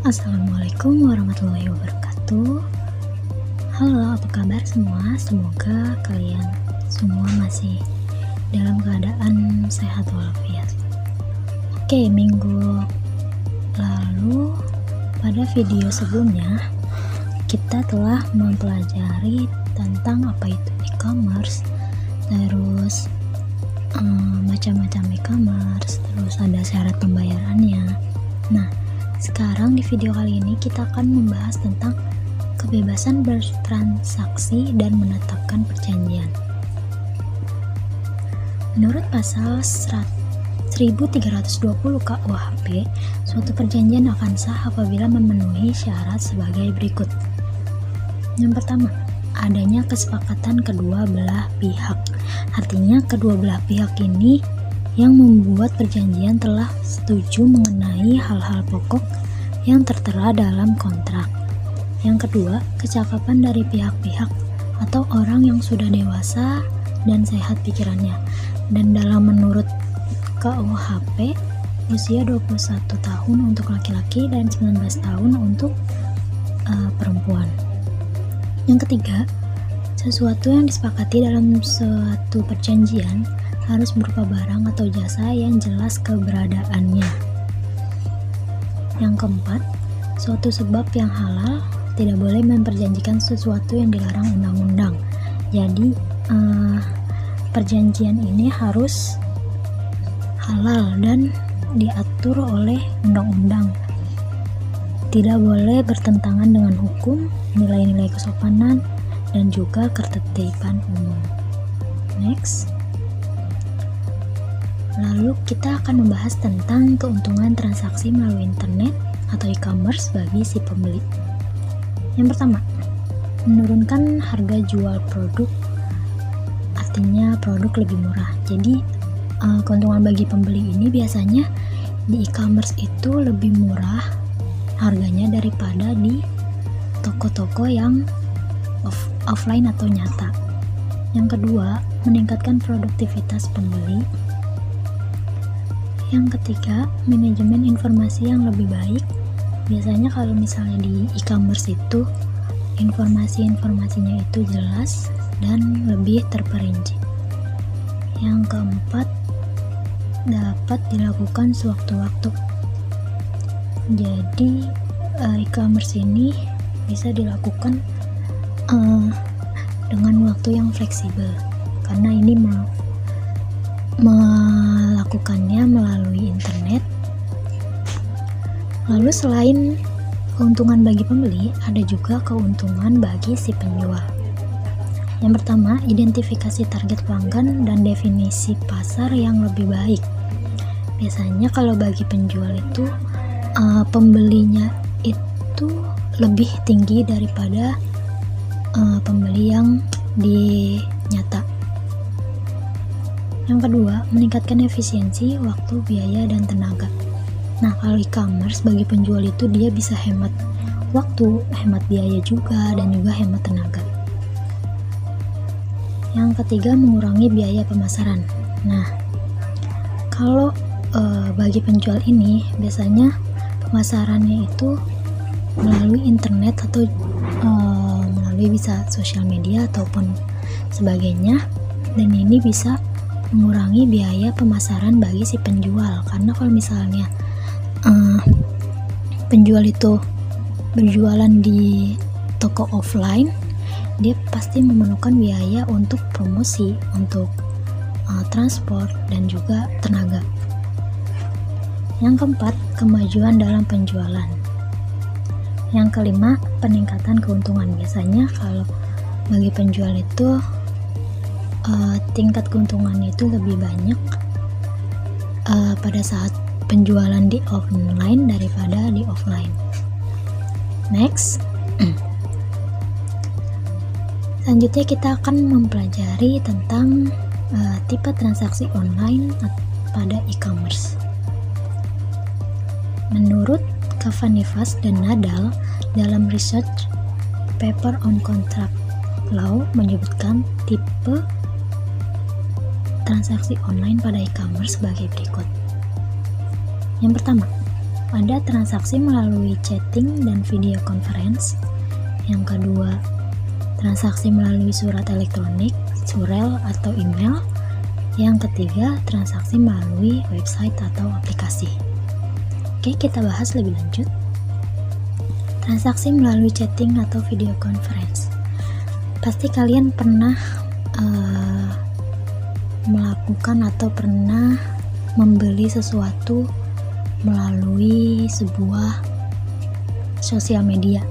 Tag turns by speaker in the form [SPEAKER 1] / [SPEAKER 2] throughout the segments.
[SPEAKER 1] Assalamualaikum warahmatullahi wabarakatuh. Halo, apa kabar semua? Semoga kalian semua masih dalam keadaan sehat walafiat. Oke, minggu lalu pada video sebelumnya kita telah mempelajari tentang apa itu e-commerce, terus macam-macam e-commerce, terus ada syarat pembayarannya. Nah, sekarang di video kali ini kita akan membahas tentang kebebasan bertransaksi dan menetapkan perjanjian. Menurut pasal 1320 KUHP, suatu perjanjian akan sah apabila memenuhi syarat sebagai berikut. Yang pertama, adanya kesepakatan kedua belah pihak. Artinya kedua belah pihak ini yang membuat perjanjian telah setuju mengenai hal-hal pokok yang tertera dalam kontrak. Yang kedua, kecakapan dari pihak-pihak atau orang yang sudah dewasa dan sehat pikirannya. Dan dalam menurut KUHP, usia 21 tahun untuk laki-laki dan 19 tahun untuk perempuan. Yang ketiga, sesuatu yang disepakati dalam suatu perjanjian harus berupa barang atau jasa yang jelas keberadaannya. Yang keempat, suatu sebab yang halal tidak boleh memperjanjikan sesuatu yang dilarang undang-undang. Jadi perjanjian ini harus halal dan diatur oleh undang-undang. Tidak boleh bertentangan dengan hukum, nilai-nilai kesopanan, dan juga ketertiban umum. Next. Lalu kita akan membahas tentang keuntungan transaksi melalui internet atau e-commerce bagi si pembeli. Yang pertama, menurunkan harga jual produk, artinya produk lebih murah. Jadi keuntungan bagi pembeli ini biasanya di e-commerce itu lebih murah harganya daripada di toko-toko yang offline atau nyata. Yang kedua, meningkatkan produktivitas pembeli. Yang ketiga, manajemen informasi yang lebih baik. Biasanya kalau misalnya di e-commerce itu informasi-informasinya itu jelas dan lebih terperinci. Yang keempat, dapat dilakukan sewaktu-waktu. Jadi e-commerce ini bisa dilakukan dengan waktu yang fleksibel, karena ini melakukannya melalui internet. Lalu selain keuntungan bagi pembeli, ada juga keuntungan bagi si penjual. Yang pertama, identifikasi target pelanggan dan definisi pasar yang lebih baik. Biasanya kalau bagi penjual itu pembelinya itu lebih tinggi daripada pembeli yang di nyata. Yang kedua, meningkatkan efisiensi, waktu, biaya, dan tenaga. Nah, kalau e-commerce bagi penjual itu dia bisa hemat waktu, hemat biaya juga, dan juga hemat tenaga. Yang ketiga, mengurangi biaya pemasaran. Nah, kalau bagi penjual ini biasanya pemasarannya itu melalui internet atau melalui bisa sosial media ataupun sebagainya, dan ini bisa mengurangi biaya pemasaran bagi si penjual. Karena kalau misalnya penjual itu berjualan di toko offline, dia pasti memerlukan biaya untuk promosi, untuk transport, dan juga tenaga. Yang keempat, kemajuan dalam penjualan. Yang kelima, peningkatan keuntungan. Biasanya kalau bagi penjual itu tingkat keuntungannya itu lebih banyak pada saat penjualan di online daripada di offline. Next. Selanjutnya kita akan mempelajari tentang tipe transaksi online pada e-commerce. Menurut Kavanivas dan Nadal dalam research paper on contract law menyebutkan tipe transaksi online pada e-commerce sebagai berikut. Yang pertama, ada transaksi melalui chatting dan video conference. Yang kedua, transaksi melalui surat elektronik, surel atau email. Yang ketiga, transaksi melalui website atau aplikasi. Oke, kita bahas lebih lanjut. Transaksi melalui chatting atau video conference. Pasti kalian pernah melakukan atau pernah membeli sesuatu melalui sebuah sosial media.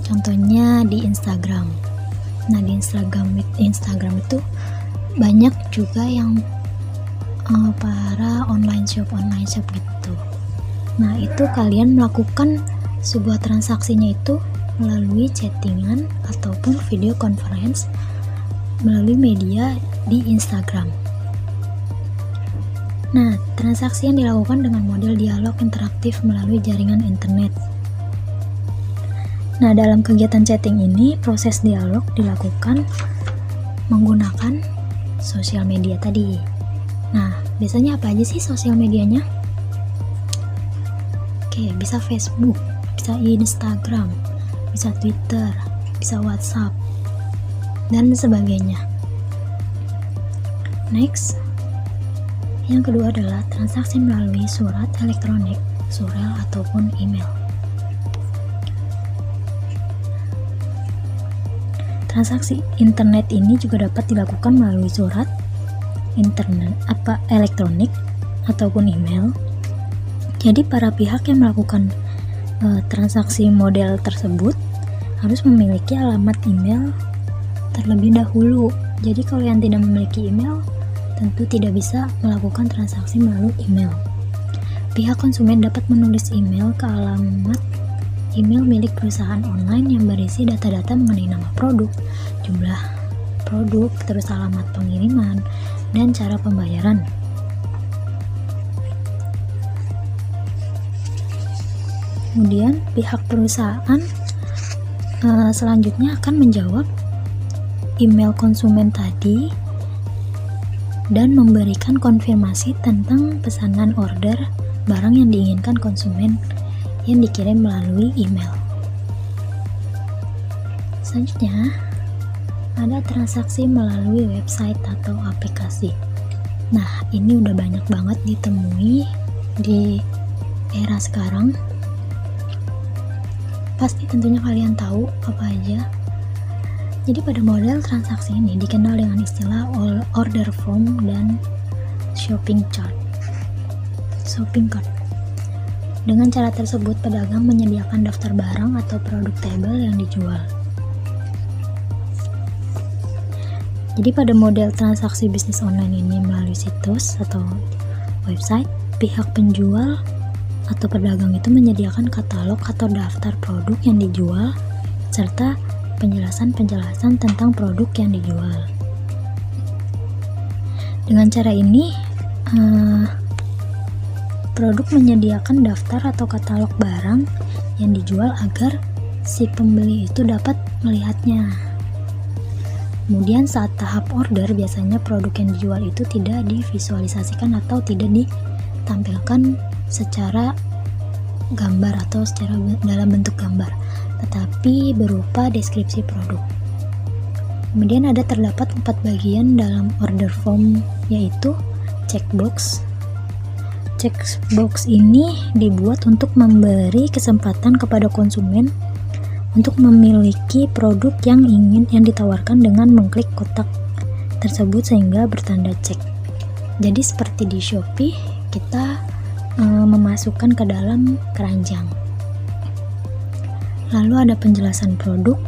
[SPEAKER 1] Contohnya di Instagram. Nah, di Instagram itu banyak juga yang para online shop gitu. Nah, itu kalian melakukan sebuah transaksinya itu melalui chattingan ataupun video conference melalui media di Instagram. Nah, transaksi yang dilakukan dengan model dialog interaktif melalui jaringan internet. Nah, dalam kegiatan chatting ini, proses dialog dilakukan menggunakan sosial media tadi. Nah, biasanya apa aja sih sosial medianya? Oke, bisa Facebook, bisa Instagram, bisa Twitter, bisa WhatsApp, dan sebagainya. Next, yang kedua adalah transaksi melalui surat elektronik, surel ataupun email. Transaksi internet ini juga dapat dilakukan melalui surat internet elektronik ataupun email. Jadi para pihak yang melakukan transaksi model tersebut harus memiliki alamat email terlebih dahulu. Jadi kalau yang tidak memiliki email tentu tidak bisa melakukan transaksi melalui email. Pihak konsumen dapat menulis email ke alamat email milik perusahaan online yang berisi data-data mengenai nama produk, jumlah produk, terus alamat pengiriman, dan cara pembayaran. Kemudian pihak perusahaan selanjutnya akan menjawab email konsumen tadi dan memberikan konfirmasi tentang pesanan order barang yang diinginkan konsumen yang dikirim melalui email. Selanjutnya, ada transaksi melalui website atau aplikasi. Nah, ini udah banyak banget ditemui di era sekarang. Pasti tentunya kalian tahu apa aja. Jadi pada model transaksi ini dikenal dengan istilah order form dan shopping cart. Dengan cara tersebut, pedagang menyediakan daftar barang atau produk table yang dijual. Jadi pada model transaksi bisnis online ini melalui situs atau website, pihak penjual atau pedagang itu menyediakan katalog atau daftar produk yang dijual serta penjelasan tentang produk yang dijual. Dengan cara ini, produk menyediakan daftar atau katalog barang yang dijual agar si pembeli itu dapat melihatnya. Kemudian saat tahap order, biasanya produk yang dijual itu tidak divisualisasikan atau tidak ditampilkan secara gambar atau secara dalam bentuk gambar, tetapi berupa deskripsi produk. Kemudian terdapat 4 bagian dalam order form, yaitu checkbox. Checkbox ini dibuat untuk memberi kesempatan kepada konsumen untuk memiliki produk yang ditawarkan dengan mengklik kotak tersebut sehingga bertanda cek. Jadi seperti di Shopee, kita memasukkan ke dalam keranjang. Lalu ada penjelasan produk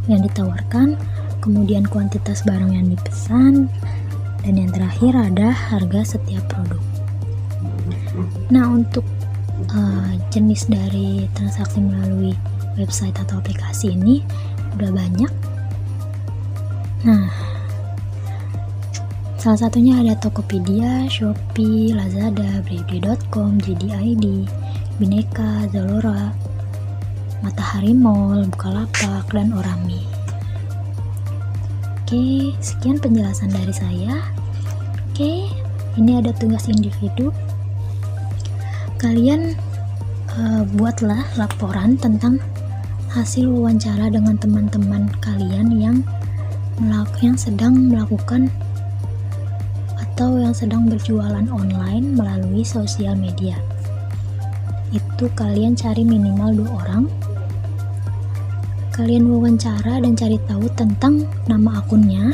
[SPEAKER 1] yang ditawarkan, kemudian kuantitas barang yang dipesan, dan yang terakhir ada harga setiap produk. Nah, untuk jenis dari transaksi melalui website atau aplikasi ini udah banyak. Nah, salah satunya ada Tokopedia, Shopee, Lazada, Blibli.com, JD.id, Bineka, Zalora, Matahari Mall, Bukalapak, dan Orami. Oke, sekian penjelasan dari saya. Oke, ini ada tugas individu. Kalian buatlah laporan tentang hasil wawancara dengan teman-teman kalian yang sedang melakukan atau yang sedang berjualan online melalui sosial media. Itu kalian cari minimal 2 orang. Kalian wawancara dan cari tahu tentang nama akunnya,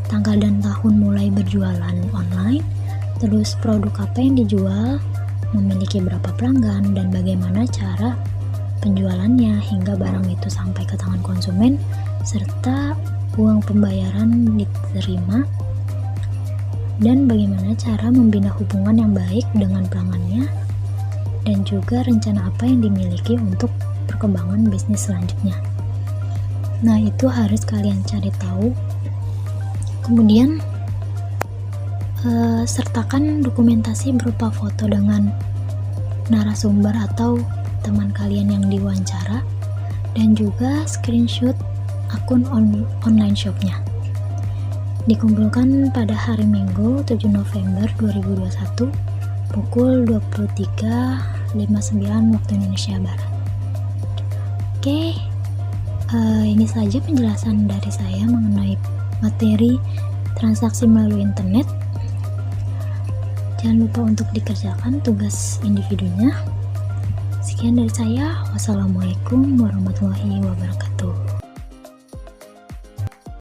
[SPEAKER 1] tanggal dan tahun mulai berjualan online, terus produk apa yang dijual, memiliki berapa pelanggan, dan bagaimana cara penjualannya hingga barang itu sampai ke tangan konsumen, serta uang pembayaran diterima, dan bagaimana cara membina hubungan yang baik dengan pelanggannya, dan juga rencana apa yang dimiliki untuk perkembangan bisnis selanjutnya. Nah, itu harus kalian cari tahu. Kemudian sertakan dokumentasi berupa foto dengan narasumber atau teman kalian yang diwawancara, dan juga screenshot akun online shopnya. Dikumpulkan pada hari Minggu 7 November 2021 pukul 23.59 waktu Indonesia Barat. Oke, ini saja penjelasan dari saya mengenai materi transaksi melalui internet. Jangan lupa untuk dikerjakan tugas individunya. Sekian dari saya. Wassalamualaikum warahmatullahi wabarakatuh.